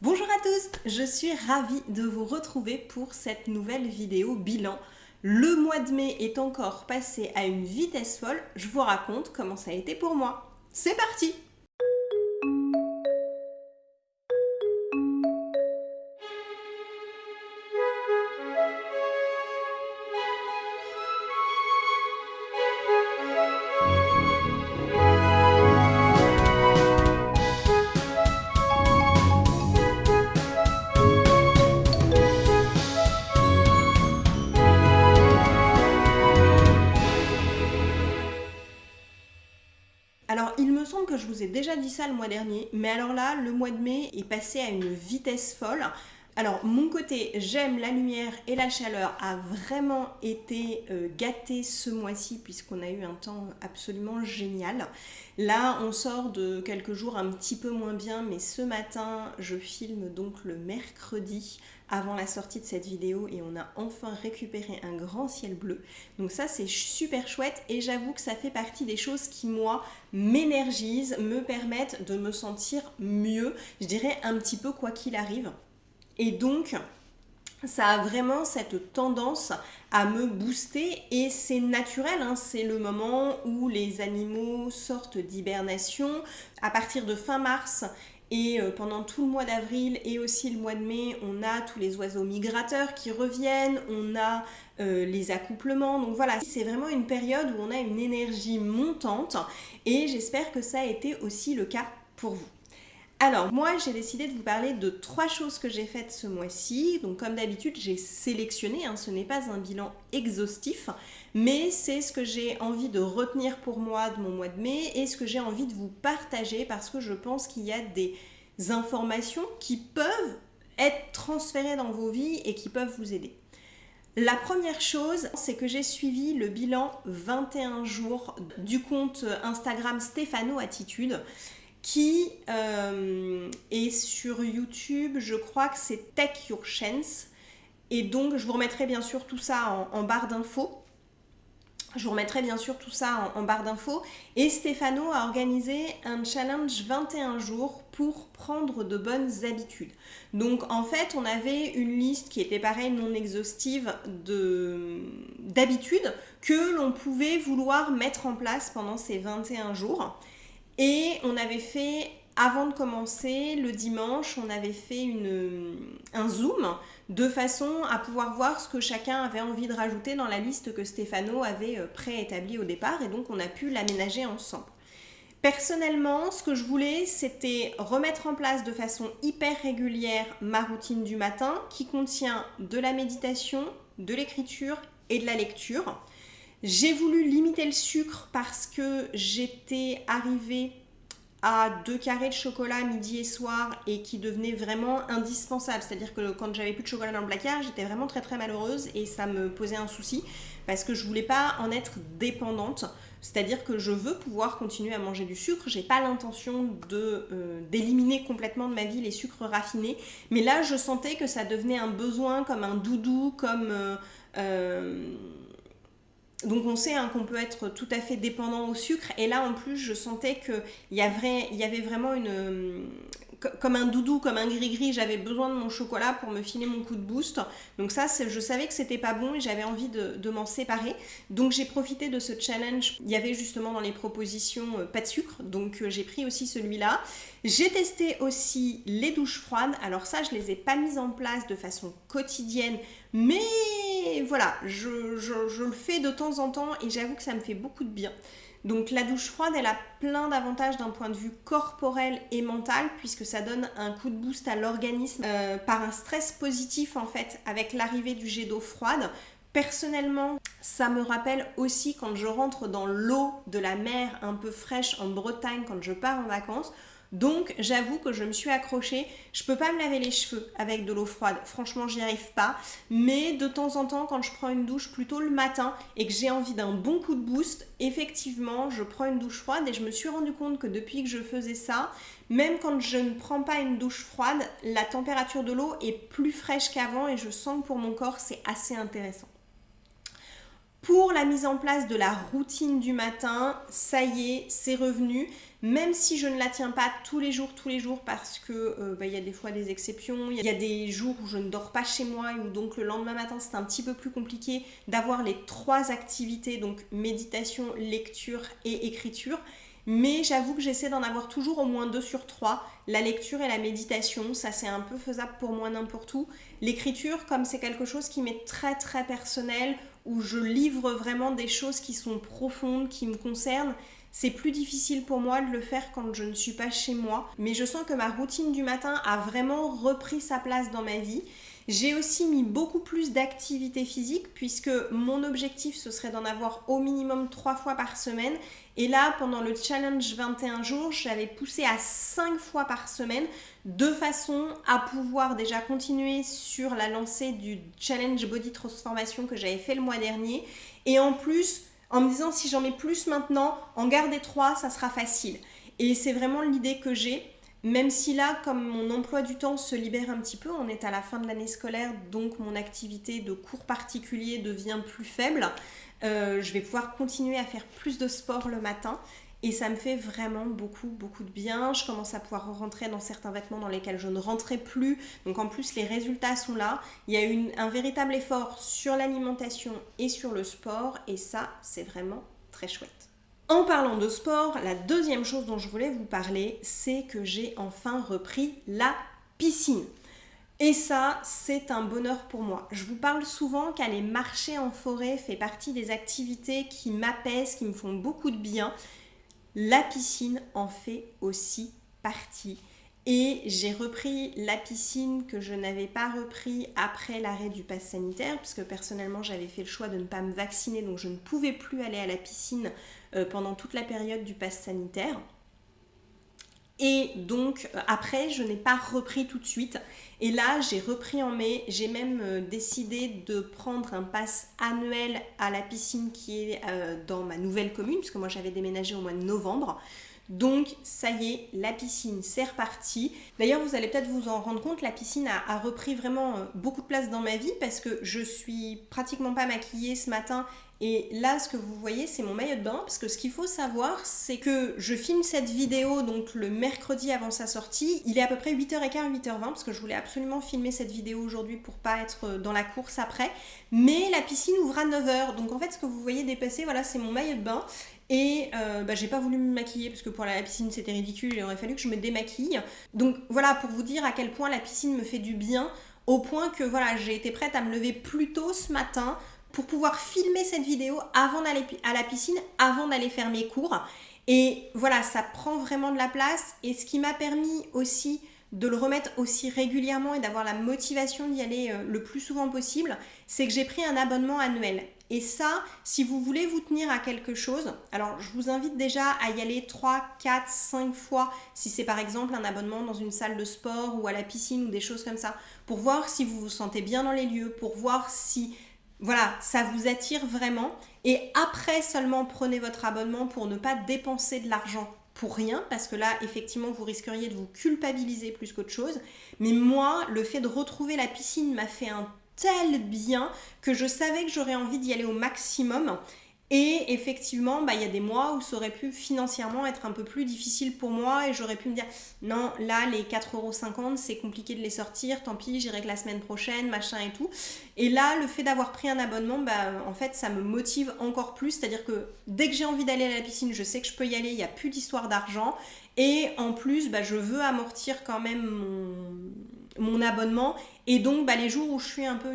Bonjour à tous, je suis ravie de vous retrouver pour cette nouvelle vidéo bilan. Le mois de mai est encore passé à une vitesse folle, je vous raconte comment ça a été pour moi. C'est parti! Alors, il me semble que je vous ai déjà dit ça le mois dernier, mais alors là, le mois de mai est passé à une vitesse folle. Alors, mon côté j'aime la lumière et la chaleur a vraiment été gâté ce mois-ci puisqu'on a eu un temps absolument génial. Là, on sort de quelques jours un petit peu moins bien, mais ce matin, je filme donc le mercredi avant la sortie de cette vidéo et on a enfin récupéré un grand ciel bleu. Donc ça, c'est super chouette et j'avoue que ça fait partie des choses qui, moi, m'énergisent, me permettent de me sentir mieux, je dirais un petit peu quoi qu'il arrive. Et donc, ça a vraiment cette tendance à me booster et c'est naturel, hein, c'est le moment où les animaux sortent d'hibernation. À partir de fin mars et pendant tout le mois d'avril et aussi le mois de mai, on a tous les oiseaux migrateurs qui reviennent, on a les accouplements. Donc voilà, c'est vraiment une période où on a une énergie montante et j'espère que ça a été aussi le cas pour vous. Alors, moi, j'ai décidé de vous parler de 3 choses que j'ai faites ce mois-ci. Donc, comme d'habitude, j'ai sélectionné, hein, ce n'est pas un bilan exhaustif, mais c'est ce que j'ai envie de retenir pour moi de mon mois de mai et ce que j'ai envie de vous partager parce que je pense qu'il y a des informations qui peuvent être transférées dans vos vies et qui peuvent vous aider. La première chose, c'est que j'ai suivi le bilan 21 jours du compte Instagram Stéphano Attitude qui est sur YouTube, je crois que c'est Take Your Chance. Et donc, je vous remettrai bien sûr tout ça en barre d'infos. Je vous remettrai bien sûr tout ça en barre d'infos. Et Stéphano a organisé un challenge 21 jours pour prendre de bonnes habitudes. Donc en fait, on avait une liste qui était pareil, non exhaustive d'habitudes que l'on pouvait vouloir mettre en place pendant ces 21 jours. Et on avait fait, avant de commencer, le dimanche, on avait fait un zoom de façon à pouvoir voir ce que chacun avait envie de rajouter dans la liste que Stéphano avait préétablie au départ et donc on a pu l'aménager ensemble. Personnellement, ce que je voulais, c'était remettre en place de façon hyper régulière ma routine du matin qui contient de la méditation, de l'écriture et de la lecture. J'ai voulu limiter le sucre parce que j'étais arrivée à 2 carrés de chocolat midi et soir et qui devenait vraiment indispensable. C'est-à-dire que quand j'avais plus de chocolat dans le placard, j'étais vraiment très très malheureuse et ça me posait un souci parce que je voulais pas en être dépendante. C'est-à-dire que je veux pouvoir continuer à manger du sucre. J'ai pas l'intention d'éliminer complètement de ma vie les sucres raffinés. Mais là, je sentais que ça devenait un besoin comme un doudou, comme... Donc on sait, hein, qu'on peut être tout à fait dépendant au sucre et là en plus je sentais qu'il y avait vraiment comme un doudou, comme un gris-gris, j'avais besoin de mon chocolat pour me filer mon coup de boost. Donc ça, je savais que c'était pas bon et j'avais envie de m'en séparer. Donc j'ai profité de ce challenge. Il y avait justement dans les propositions pas de sucre, donc j'ai pris aussi celui-là. J'ai testé aussi les douches froides. Alors ça, je les ai pas mises en place de façon quotidienne, mais voilà, je le fais de temps en temps et j'avoue que ça me fait beaucoup de bien. Donc la douche froide, elle a plein d'avantages d'un point de vue corporel et mental puisque ça donne un coup de boost à l'organisme par un stress positif en fait avec l'arrivée du jet d'eau froide. Personnellement, ça me rappelle aussi quand je rentre dans l'eau de la mer un peu fraîche en Bretagne quand je pars en vacances. Donc j'avoue que je me suis accrochée, je peux pas me laver les cheveux avec de l'eau froide, franchement j'y arrive pas, mais de temps en temps quand je prends une douche plutôt le matin et que j'ai envie d'un bon coup de boost, effectivement je prends une douche froide et je me suis rendu compte que depuis que je faisais ça, même quand je ne prends pas une douche froide, la température de l'eau est plus fraîche qu'avant et je sens que pour mon corps c'est assez intéressant. Pour la mise en place de la routine du matin, ça y est, c'est revenu. Même si je ne la tiens pas tous les jours, parce que y a des fois des exceptions. Il y a des jours où je ne dors pas chez moi et où donc le lendemain matin c'est un petit peu plus compliqué d'avoir les 3 activités, donc méditation, lecture et écriture. Mais j'avoue que j'essaie d'en avoir toujours au moins 2 sur 3. La lecture et la méditation, ça c'est un peu faisable pour moi n'importe où. L'écriture, comme c'est quelque chose qui m'est très très personnel, où je livre vraiment des choses qui sont profondes, qui me concernent, c'est plus difficile pour moi de le faire quand je ne suis pas chez moi. Mais je sens que ma routine du matin a vraiment repris sa place dans ma vie. J'ai aussi mis beaucoup plus d'activité physique puisque mon objectif ce serait d'en avoir au minimum 3 fois par semaine. Et là, pendant le challenge 21 jours, j'avais poussé à 5 fois par semaine de façon à pouvoir déjà continuer sur la lancée du challenge body transformation que j'avais fait le mois dernier. Et en plus, en me disant si j'en mets plus maintenant, en garder 3, ça sera facile. Et c'est vraiment l'idée que j'ai. Même si là, comme mon emploi du temps se libère un petit peu, on est à la fin de l'année scolaire, donc mon activité de cours particulier devient plus faible, je vais pouvoir continuer à faire plus de sport le matin et ça me fait vraiment beaucoup de bien. Je commence à pouvoir rentrer dans certains vêtements dans lesquels je ne rentrais plus, donc en plus les résultats sont là. Il y a un véritable effort sur l'alimentation et sur le sport et ça, c'est vraiment très chouette. En parlant de sport, la deuxième chose dont je voulais vous parler, c'est que j'ai enfin repris la piscine. Et ça, c'est un bonheur pour moi. Je vous parle souvent qu'aller marcher en forêt fait partie des activités qui m'apaisent, qui me font beaucoup de bien. La piscine en fait aussi partie. Et j'ai repris la piscine que je n'avais pas repris après l'arrêt du pass sanitaire, puisque personnellement j'avais fait le choix de ne pas me vacciner, donc je ne pouvais plus aller à la piscine pendant toute la période du pass sanitaire. Et donc après je n'ai pas repris tout de suite. Et là j'ai repris en mai, j'ai même décidé de prendre un pass annuel à la piscine qui est dans ma nouvelle commune, puisque moi j'avais déménagé au mois de novembre. Donc ça y est, la piscine c'est reparti. D'ailleurs vous allez peut-être vous en rendre compte, la piscine a repris vraiment beaucoup de place dans ma vie parce que je suis pratiquement pas maquillée ce matin. Et là ce que vous voyez c'est mon maillot de bain, parce que ce qu'il faut savoir c'est que je filme cette vidéo donc le mercredi avant sa sortie. Il est à peu près 8h15, 8h20 parce que je voulais absolument filmer cette vidéo aujourd'hui pour pas être dans la course après. Mais la piscine ouvre à 9h, donc en fait ce que vous voyez dépasser, voilà, c'est mon maillot de bain. Et j'ai pas voulu me maquiller parce que pour la piscine c'était ridicule, il aurait fallu que je me démaquille. Donc voilà, pour vous dire à quel point la piscine me fait du bien, au point que voilà, j'ai été prête à me lever plus tôt ce matin pour pouvoir filmer cette vidéo avant d'aller à la piscine, avant d'aller faire mes cours. Et voilà, ça prend vraiment de la place. Et ce qui m'a permis aussi de le remettre aussi régulièrement et d'avoir la motivation d'y aller le plus souvent possible, c'est que j'ai pris un abonnement annuel. Et ça, si vous voulez vous tenir à quelque chose, alors je vous invite déjà à y aller 3, 4, 5 fois, si c'est par exemple un abonnement dans une salle de sport ou à la piscine ou des choses comme ça, pour voir si vous vous sentez bien dans les lieux, pour voir si voilà, ça vous attire vraiment. Et après seulement prenez votre abonnement pour ne pas dépenser de l'argent pour rien, parce que là effectivement vous risqueriez de vous culpabiliser plus qu'autre chose. Mais moi, le fait de retrouver la piscine m'a fait un tel bien que je savais que j'aurais envie d'y aller au maximum. Et effectivement, il y a des mois où ça aurait pu financièrement être un peu plus difficile pour moi et j'aurais pu me dire non, là les 4,50 € c'est compliqué de les sortir, tant pis, j'irai que la semaine prochaine, machin et tout. Et là, le fait d'avoir pris un abonnement, en fait ça me motive encore plus, c'est-à-dire que dès que j'ai envie d'aller à la piscine, je sais que je peux y aller, il n'y a plus d'histoire d'argent. Et en plus, je veux amortir quand même mon abonnement. Et donc, les jours où je suis un peu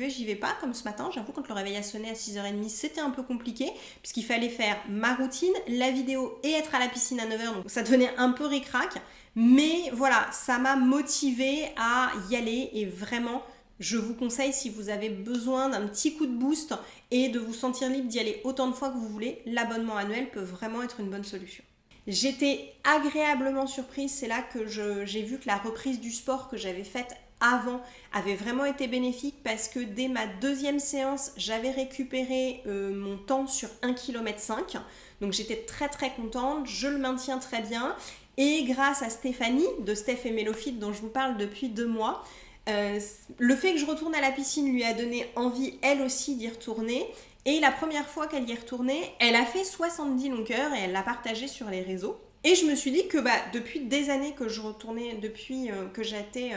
j'y vais pas, comme ce matin. J'avoue, quand le réveil a sonné à 6h30, c'était un peu compliqué, puisqu'il fallait faire ma routine, la vidéo et être à la piscine à 9h. Donc, ça devenait un peu ric-rac. Mais voilà, ça m'a motivée à y aller. Et vraiment, je vous conseille, si vous avez besoin d'un petit coup de boost et de vous sentir libre d'y aller autant de fois que vous voulez, l'abonnement annuel peut vraiment être une bonne solution. J'étais agréablement surprise, c'est là que j'ai vu que la reprise du sport que j'avais faite avant avait vraiment été bénéfique parce que dès ma deuxième séance, j'avais récupéré mon temps sur 1,5 km. Donc j'étais très très contente, je le maintiens très bien. Et grâce à Stéphanie de Steph et Mélophyte dont je vous parle depuis 2 mois, Le fait que je retourne à la piscine lui a donné envie elle aussi d'y retourner. Et la première fois qu'elle y est retournée, elle a fait 70 longueurs et elle l'a partagé sur les réseaux. Et je me suis dit que depuis des années que je retournais, depuis que j'étais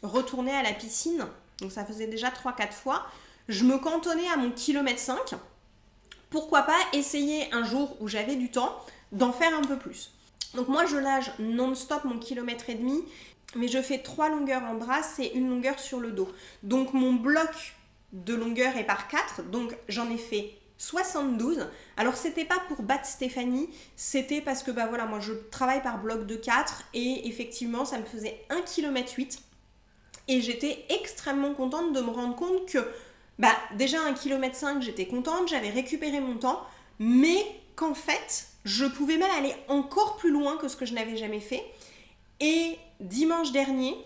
retournée à la piscine, donc ça faisait déjà 3-4 fois, je me cantonnais à mon kilomètre 5. Pourquoi pas essayer un jour où j'avais du temps d'en faire un peu plus. Donc moi je nage non-stop mon kilomètre et demi, mais je fais 3 longueurs en brasse et 1 longueur sur le dos. Donc mon bloc de longueur est par 4, donc j'en ai fait 72. Alors c'était pas pour battre Stéphanie, c'était parce que voilà, moi je travaille par bloc de 4 et effectivement ça me faisait 1,8 km et j'étais extrêmement contente de me rendre compte que déjà 1,5 km j'étais contente, j'avais récupéré mon temps, mais qu'en fait je pouvais même aller encore plus loin que ce que je n'avais jamais fait. Et dimanche dernier,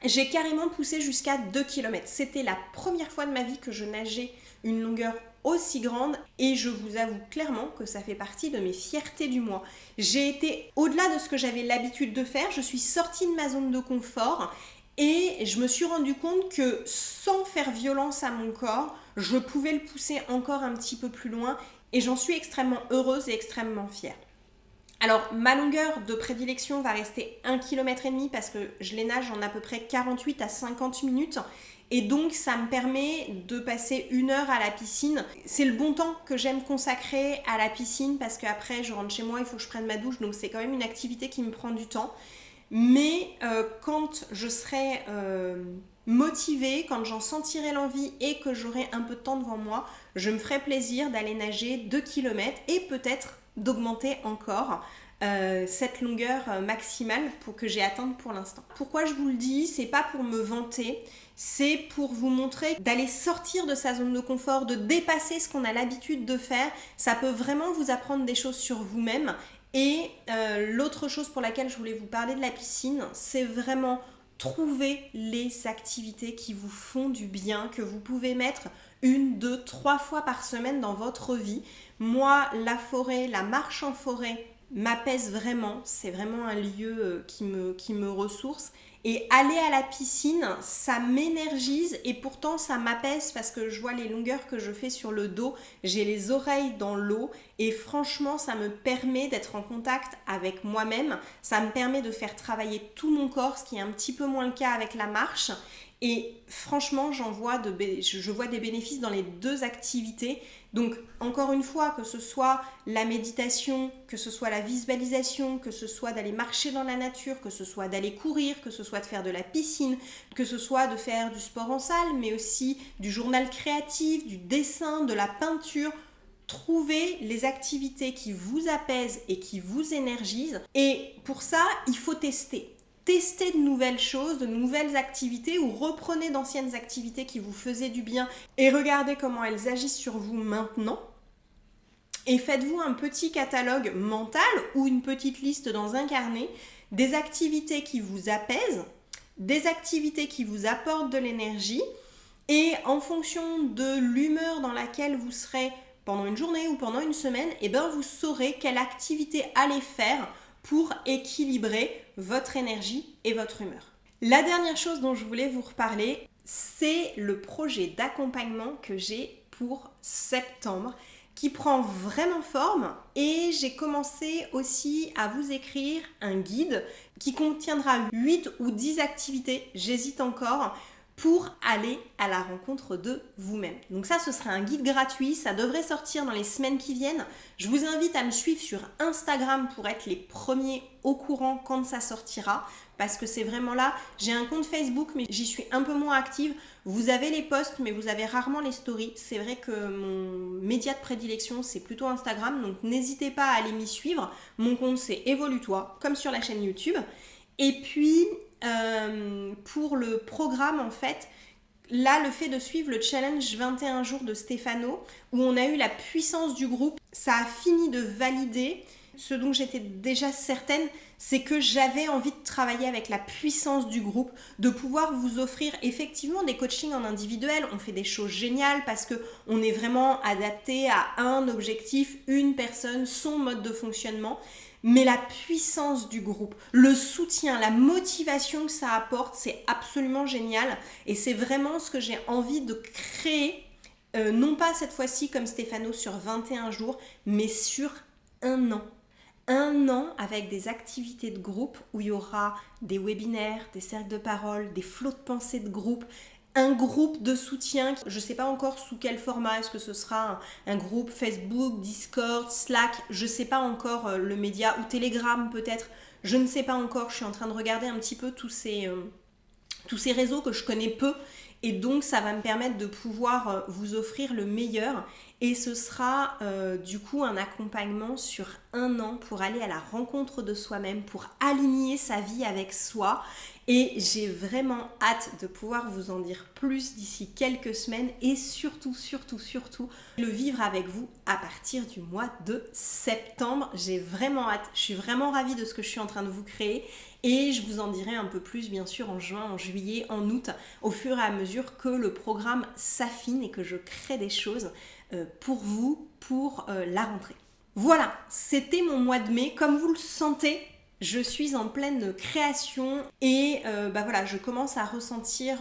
j'ai carrément poussé jusqu'à 2 km. C'était la première fois de ma vie que je nageais une longueur aussi grande et je vous avoue clairement que ça fait partie de mes fiertés du mois. J'ai été au-delà de ce que j'avais l'habitude de faire, je suis sortie de ma zone de confort et je me suis rendu compte que sans faire violence à mon corps, je pouvais le pousser encore un petit peu plus loin et j'en suis extrêmement heureuse et extrêmement fière. Alors, ma longueur de prédilection va rester 1,5 km parce que je les nage en à peu près 48 à 50 minutes. Et donc, ça me permet de passer 1 heure à la piscine. C'est le bon temps que j'aime consacrer à la piscine parce qu'après, je rentre chez moi, il faut que je prenne ma douche. Donc, c'est quand même une activité qui me prend du temps. Mais quand je serai motivée, quand j'en sentirai l'envie et que j'aurai un peu de temps devant moi, je me ferai plaisir d'aller nager 2 km et peut-être d'augmenter encore cette longueur maximale que j'ai atteinte pour l'instant. Pourquoi je vous le dis, c'est pas pour me vanter, c'est pour vous montrer d'aller sortir de sa zone de confort, de dépasser ce qu'on a l'habitude de faire. Ça peut vraiment vous apprendre des choses sur vous-même. Et l'autre chose pour laquelle je voulais vous parler de la piscine, c'est vraiment trouver les activités qui vous font du bien, que vous pouvez mettre 1, 2, 3 fois par semaine dans votre vie. Moi, la forêt, la marche en forêt m'apaise vraiment. C'est vraiment un lieu qui me ressource. Et aller à la piscine, ça m'énergise et pourtant ça m'apaise parce que je vois les longueurs que je fais sur le dos. J'ai les oreilles dans l'eau et franchement, ça me permet d'être en contact avec moi-même. Ça me permet de faire travailler tout mon corps, ce qui est un petit peu moins le cas avec la marche. Et franchement, je vois des bénéfices dans les 2 activités. Donc, encore une fois, que ce soit la méditation, que ce soit la visualisation, que ce soit d'aller marcher dans la nature, que ce soit d'aller courir, que ce soit de faire de la piscine, que ce soit de faire du sport en salle, mais aussi du journal créatif, du dessin, de la peinture. Trouvez les activités qui vous apaisent et qui vous énergisent. Et pour ça, il faut tester. Testez de nouvelles choses, de nouvelles activités ou reprenez d'anciennes activités qui vous faisaient du bien et regardez comment elles agissent sur vous maintenant. Et faites-vous un petit catalogue mental ou une petite liste dans un carnet des activités qui vous apaisent, des activités qui vous apportent de l'énergie et en fonction de l'humeur dans laquelle vous serez pendant une journée ou pendant une semaine, vous saurez quelle activité aller faire pour équilibrer votre énergie et votre humeur. La dernière chose dont je voulais vous reparler, c'est le projet d'accompagnement que j'ai pour septembre qui prend vraiment forme et j'ai commencé aussi à vous écrire un guide qui contiendra 8 ou 10 activités, j'hésite encore, pour aller à la rencontre de vous-même. Donc ça, ce sera un guide gratuit, ça devrait sortir dans les semaines qui viennent. Je vous invite à me suivre sur Instagram pour être les premiers au courant quand ça sortira, parce que c'est vraiment là. J'ai un compte Facebook, mais j'y suis un peu moins active. Vous avez les posts, mais vous avez rarement les stories. C'est vrai que mon média de prédilection, c'est plutôt Instagram, donc n'hésitez pas à aller m'y suivre. Mon compte, c'est Évolue-toi, comme sur la chaîne YouTube. Et puis, pour le programme, en fait, là, le fait de suivre le challenge 21 jours de Stéphano, où on a eu la puissance du groupe, ça a fini de valider ce dont j'étais déjà certaine, c'est que j'avais envie de travailler avec la puissance du groupe, de pouvoir vous offrir effectivement des coachings en individuel. On fait des choses géniales parce qu'on est vraiment adapté à un objectif, une personne, son mode de fonctionnement. mais la puissance du groupe, le soutien, la motivation que ça apporte, c'est absolument génial. Et c'est vraiment ce que j'ai envie de créer, non pas cette fois-ci comme Stéphano sur 21 jours, mais sur un an. Un an avec des activités de groupe où il y aura des webinaires, des cercles de parole, des flots de pensée de groupe, un groupe de soutien. Je ne sais pas encore sous quel format, est-ce que ce sera un groupe Facebook, Discord, Slack, je ne sais pas encore le média, ou Telegram peut-être, je ne sais pas encore, je suis en train de regarder un petit peu tous ces réseaux que je connais peu, et donc ça va me permettre de pouvoir vous offrir le meilleur. Et ce sera du coup un accompagnement sur un an pour aller à la rencontre de soi-même, pour aligner sa vie avec soi. Et j'ai vraiment hâte de pouvoir vous en dire plus d'ici quelques semaines et surtout le vivre avec vous à partir du mois de septembre. J'ai vraiment hâte, je suis vraiment ravie de ce que je suis en train de vous créer et je vous en dirai un peu plus bien sûr en juin, en juillet, en août, au fur et à mesure que le programme s'affine et que je crée des choses pour vous, pour la rentrée. Voilà, c'était mon mois de mai. Comme vous le sentez, je suis en pleine création et voilà, je commence à ressentir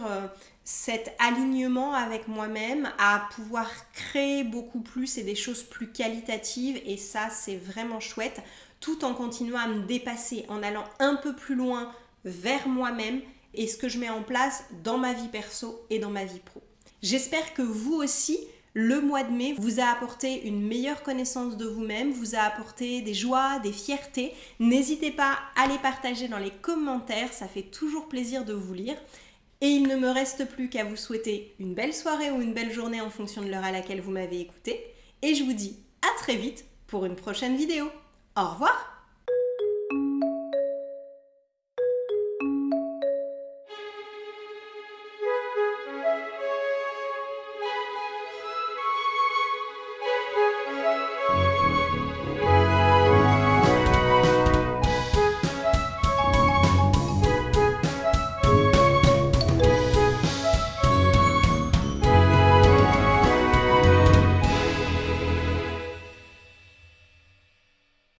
cet alignement avec moi-même, à pouvoir créer beaucoup plus et des choses plus qualitatives, et ça c'est vraiment chouette, tout en continuant à me dépasser, en allant un peu plus loin vers moi-même et ce que je mets en place dans ma vie perso et dans ma vie pro. J'espère que vous aussi, le mois de mai vous a apporté une meilleure connaissance de vous-même, vous a apporté des joies, des fiertés. N'hésitez pas à les partager dans les commentaires, ça fait toujours plaisir de vous lire. Et il ne me reste plus qu'à vous souhaiter une belle soirée ou une belle journée en fonction de l'heure à laquelle vous m'avez écouté. Et je vous dis à très vite pour une prochaine vidéo. Au revoir!